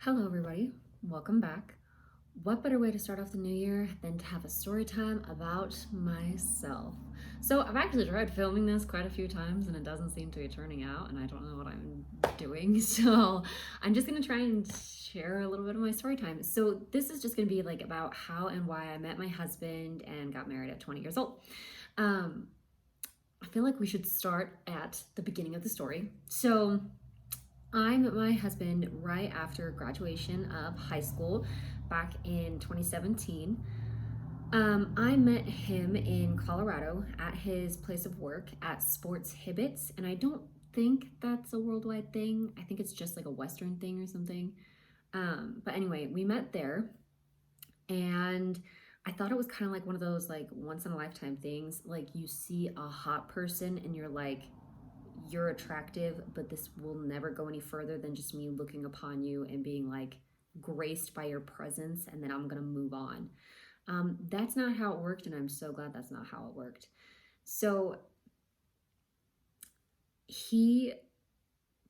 Hello, everybody. Welcome back. What better way to start off the new year than to have a story time about myself? So, I've actually tried filming this quite a few times and it doesn't seem to be turning out, and I don't know what I'm doing. So, I'm just going to try and share a little bit of my story time. So, this is just going to be like about how and why I met my husband and got married at 20 years old. Um, I feel like we should start at the beginning of the story. So, I met my husband right after graduation of high school back in 2017. I met him in Colorado at his place of work at Sports Hibbets, and I don't think that's a worldwide thing. I think it's just like a Western thing or something. But anyway, we met there, and I thought it was kind of like one of those like once in a lifetime things. Like you see a hot person, and you're like, you're attractive, but this will never go any further than just me looking upon you and being like graced by your presence, and then I'm gonna move on. That's not how it worked, and I'm so glad that's not how it worked. So he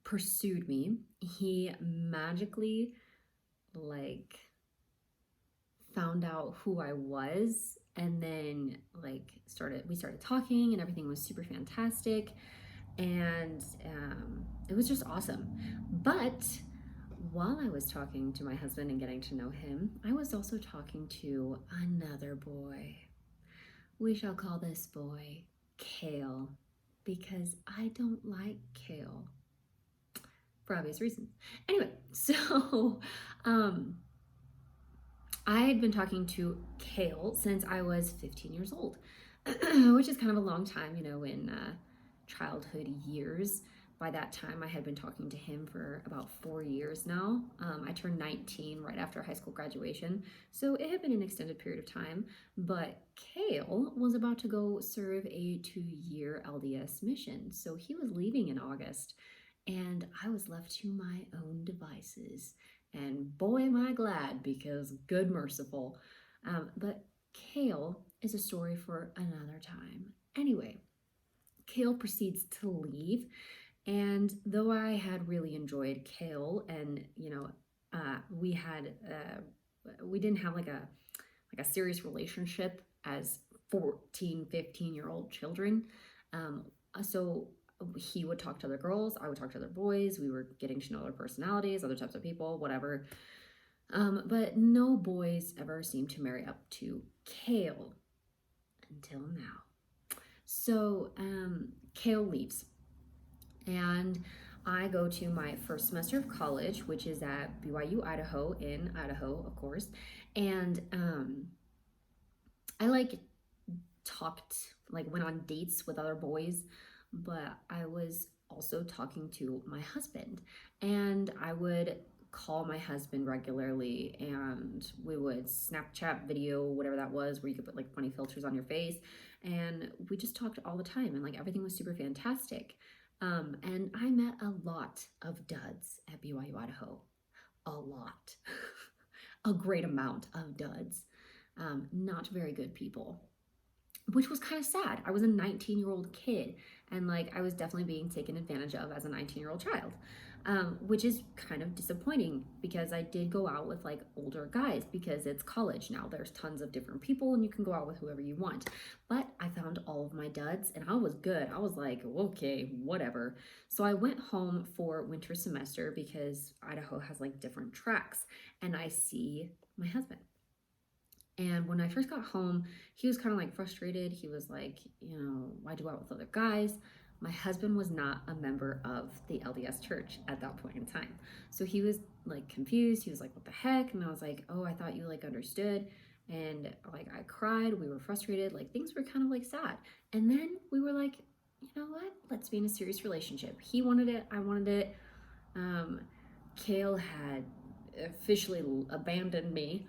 pursued me. He magically like found out who I was, and then like we started talking, and everything was super fantastic, and it was just awesome. But while I was talking to my husband and getting to know him, I was also talking to another boy. We shall call this boy Kale, because I don't like kale for obvious reasons. Anyway, so um, I had been talking to Kale since I was 15 years old, which is kind of a long time, in childhood years. By that time, I had been talking to him for about 4 years now. I turned 19 right after high school graduation, so it had been an extended period of time. But Kale was about to go serve a 2-year LDS mission, so he was leaving in August, and I was left to my own devices. And boy, am I glad, because good merciful. But Kale is a story for another time. Anyway, Kale proceeds to leave, and though I had really enjoyed Kale, and we didn't have like a serious relationship as 14, 15-year-old children. Um, so he would talk to other girls, I would talk to other boys. We were getting to know their personalities, other types of people, whatever. But no boys ever seemed to marry up to Kale until now. So Kale leaves, and I go to my first semester of college, which is at BYU, Idaho, in Idaho, of course. And I went on dates with other boys, but I was also talking to my husband, and I would call my husband regularly, and we would Snapchat video, whatever that was, where you could put like funny filters on your face, and we just talked all the time, and like everything was super fantastic. And I met a lot of duds at BYU Idaho, a lot, a great amount of duds, not very good people, which was kind of sad. I was a 19-year-old kid, and like I was definitely being taken advantage of as a 19-year-old child, which is kind of disappointing, because I did go out with like older guys, because it's college now. There's tons of different people, and you can go out with whoever you want. But I found all of my duds, and I was good. I was like, okay, whatever. So I went home for winter semester, because Idaho has like different tracks, and I see my husband. And when I first got home, he was kind of like frustrated. He was like, why do I out with other guys? My husband was not a member of the LDS church at that point in time. So he was like confused. He was like, what the heck? And I was like, oh, I thought you like understood. And like I cried. We were frustrated. Like things were kind of like sad. And then we were like, you know what? Let's be in a serious relationship. He wanted it. I wanted it. Kale had officially abandoned me.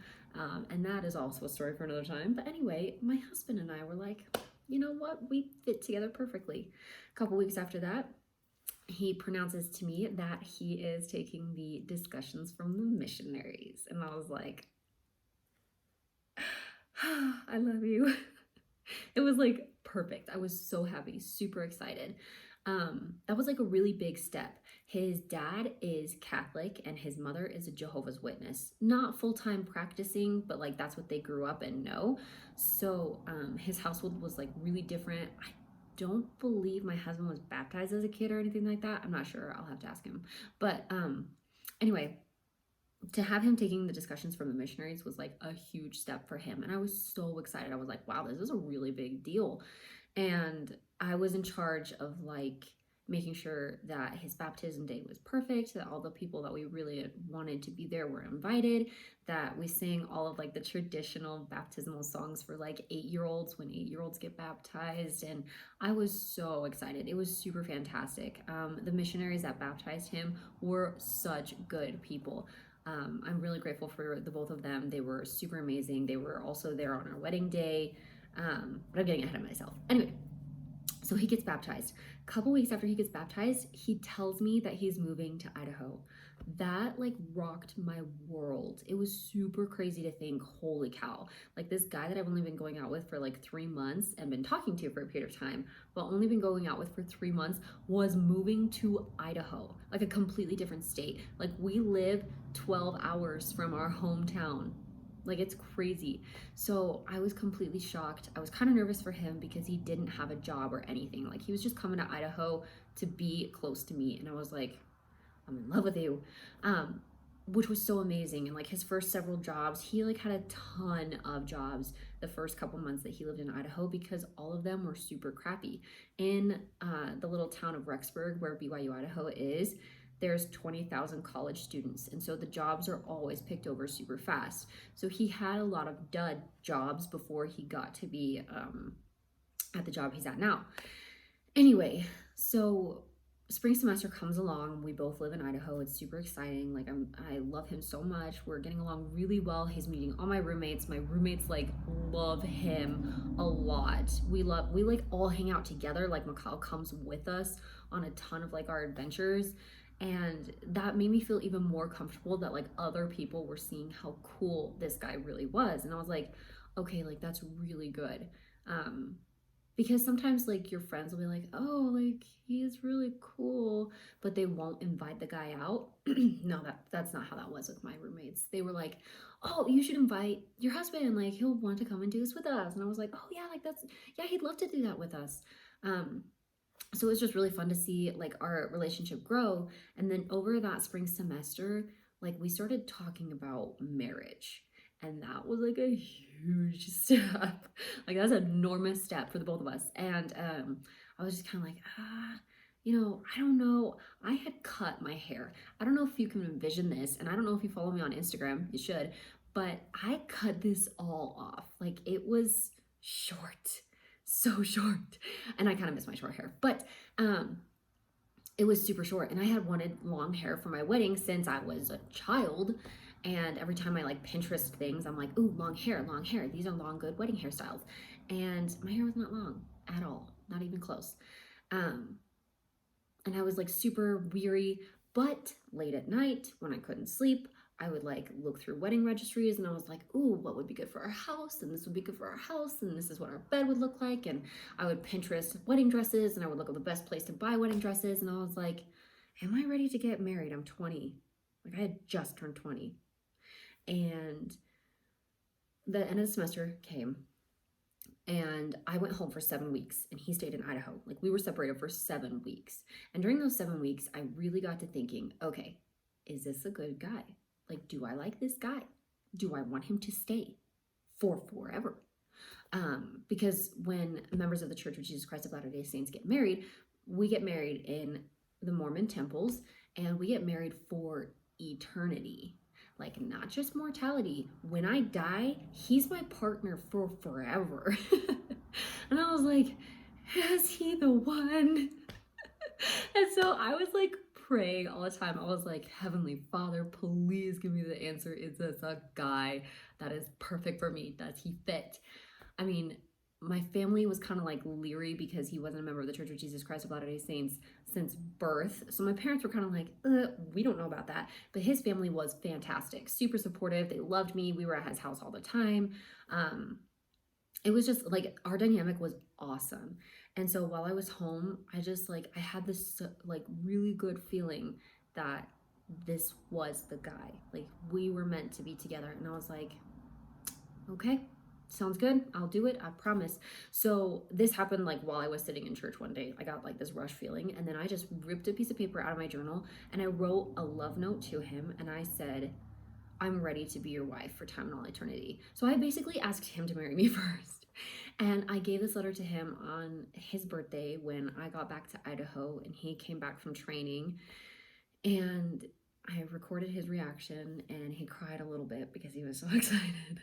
And that is also a story for another time. But anyway, my husband and I were like, you know what? We fit together perfectly. A couple weeks after that, he pronounces to me that he is taking the discussions from the missionaries. And I was like, I love you. It was like perfect. I was so happy, super excited. That was like a really big step. His dad is Catholic and his mother is a Jehovah's Witness. Not full-time practicing, but like that's what they grew up and know. So his household was like really different. I don't believe my husband was baptized as a kid or anything like that. I'm not sure. I'll have to ask him. But anyway, to have him taking the discussions from the missionaries was like a huge step for him. And I was so excited. I was like, wow, this is a really big deal. And I was in charge of like making sure that his baptism day was perfect, that all the people that we really wanted to be there were invited, that we sang all of like the traditional baptismal songs for like 8-year-olds when 8-year-olds get baptized. And I was so excited. It was super fantastic. The missionaries that baptized him were such good people. I'm really grateful for the both of them. They were super amazing. They were also there on our wedding day. But I'm getting ahead of myself. Anyway, so he gets baptized. A couple weeks after he gets baptized, he tells me that he's moving to Idaho. That like rocked my world. It was super crazy to think, holy cow, like this guy that I've only been going out with for like 3 months and been talking to for a period of time, but only been going out with for 3 months, was moving to Idaho, like a completely different state. Like we live 12 hours from our hometown. Like it's crazy. So I was completely shocked. I was kind of nervous for him because he didn't have a job or anything. Like he was just coming to Idaho to be close to me. And I was like, I'm in love with you. Which was so amazing. And like his first several jobs, he like had a ton of jobs the first couple months that he lived in Idaho because all of them were super crappy. In the little town of Rexburg, where BYU Idaho is, there's 20,000 college students. And so the jobs are always picked over super fast. So he had a lot of dud jobs before he got to be at the job he's at now. Anyway, so spring semester comes along. We both live in Idaho. It's super exciting. Like I love him so much. We're getting along really well. He's meeting all my roommates. My roommates like love him a lot. We like all hang out together. Like Mikal comes with us on a ton of like our adventures. And that made me feel even more comfortable that like other people were seeing how cool this guy really was. And I was like, okay, like that's really good. Because sometimes like your friends will be like, oh, like he is really cool, but they won't invite the guy out. No, that's not how that was with my roommates. They were like, oh, you should invite your husband, like he'll want to come and do this with us. And I was like, oh yeah, like that's, yeah, he'd love to do that with us. So it was just really fun to see like our relationship grow. And then over that spring semester, like we started talking about marriage. And that was like a huge step. Like that's an enormous step for the both of us. And I was just kind of like, I don't know. I had cut my hair. I don't know if you can envision this, and I don't know if you follow me on Instagram, you should, but I cut this all off. Like it was short, so short. And I kind of miss my short hair, but it was super short. And I had wanted long hair for my wedding since I was a child. And every time I like Pinterest things, I'm like, ooh, long hair, long hair. These are long, good wedding hairstyles. And my hair was not long at all, not even close. And I was like super weary. But late at night, when I couldn't sleep, I would like look through wedding registries and I was like, ooh, what would be good for our house? And this would be good for our house. And this is what our bed would look like. And I would Pinterest wedding dresses and I would look at the best place to buy wedding dresses. And I was like, am I ready to get married? I'm 20. Like I had just turned 20. And the end of the semester came and I went home for 7 weeks and he stayed in Idaho. Like we were separated for 7 weeks. And during those 7 weeks, I really got to thinking, okay, is this a good guy? Like, do I like this guy? Do I want him to stay for forever? Because when members of the Church of Jesus Christ of Latter-day Saints get married, we get married in the Mormon temples and we get married for eternity. Like not just mortality. When I die, he's my partner for forever. And I was like, is he the one? And so I was like praying all the time. I was like, Heavenly Father, please give me the answer. Is this a guy that is perfect for me? Does he fit? I mean, my family was kind of like leery because he wasn't a member of the Church of Jesus Christ of Latter-day Saints since birth. So my parents were kind of like, we don't know about that. But his family was fantastic, super supportive. They loved me. We were at his house all the time. It was just like our dynamic was awesome. And so while I was home, I just like, I had this like really good feeling that this was the guy. Like we were meant to be together. And I was like, okay, sounds good. I'll do it. I promise. So this happened like while I was sitting in church one day. I got like this rush feeling. And then I just ripped a piece of paper out of my journal and I wrote a love note to him. And I said, I'm ready to be your wife for time and all eternity. So I basically asked him to marry me first. And I gave this letter to him on his birthday when I got back to Idaho and he came back from training. And I recorded his reaction and he cried a little bit because he was so excited.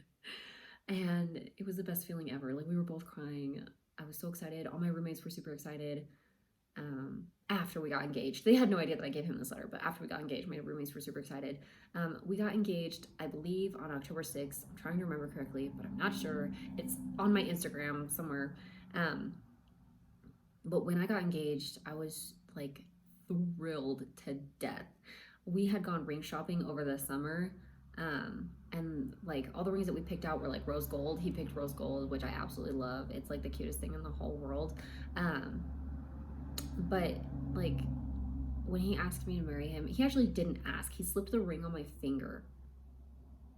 And it was the best feeling ever. Like we were both crying. I was so excited. All my roommates were super excited. After we got engaged, they had no idea that I gave him this letter, but after we got engaged, my roommates were super excited. We got engaged, I believe, on October 6th. I'm trying to remember correctly, but I'm not sure. It's on my Instagram somewhere. But when I got engaged, I was like thrilled to death. We had gone ring shopping over the summer. And like all the rings that we picked out were like rose gold. He picked rose gold, which I absolutely love. It's like the cutest thing in the whole world. But like when he asked me to marry him, he actually didn't ask. He slipped the ring on my finger.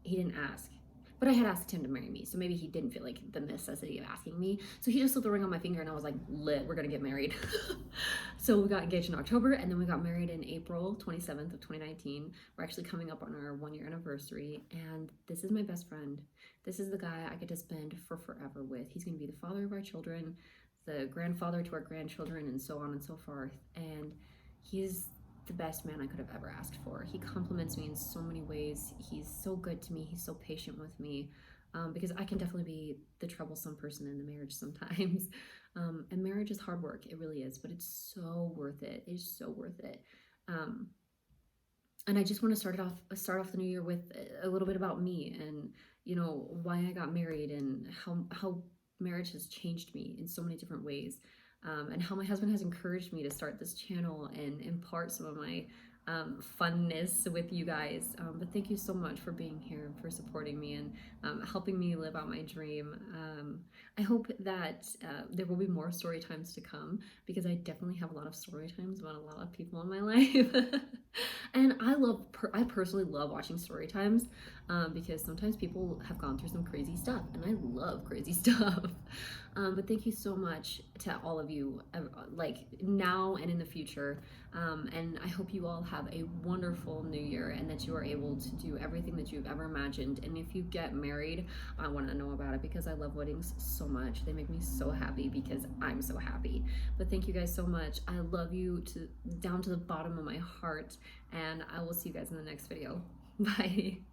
He didn't ask. But I had asked him to marry me, so maybe he didn't feel like the necessity of asking me. So he just slipped the ring on my finger and I was like, lit, we're gonna get married. So we got engaged in October and then we got married in April 27th of 2019. We're actually coming up on our 1 year anniversary and this is my best friend. This is the guy I get to spend for forever with. He's gonna be the father of our children, the grandfather to our grandchildren, and so on and so forth. And he's the best man I could have ever asked for. He compliments me in so many ways. He's so good to me. He's so patient with me, because I can definitely be the troublesome person in the marriage sometimes. And marriage is hard work. It really is, but it's so worth it. It's so worth it. And I just want to start off the new year with a little bit about me and why I got married and how marriage has changed me in so many different ways, and how my husband has encouraged me to start this channel and impart some of my funness with you guys. But thank you so much for being here, for supporting me, and helping me live out my dream. I hope that there will be more story times to come because I definitely have a lot of story times about a lot of people in my life. And I personally love watching story times, because sometimes people have gone through some crazy stuff, and I love crazy stuff. But thank you so much to all of you, like now and in the future. And I hope you all have a wonderful new year and that you are able to do everything that you've ever imagined. And if you get married, I want to know about it because I love weddings so much. They make me so happy because I'm so happy. But thank you guys so much. I love you down to the bottom of my heart, and I will see you guys in the next video. Bye.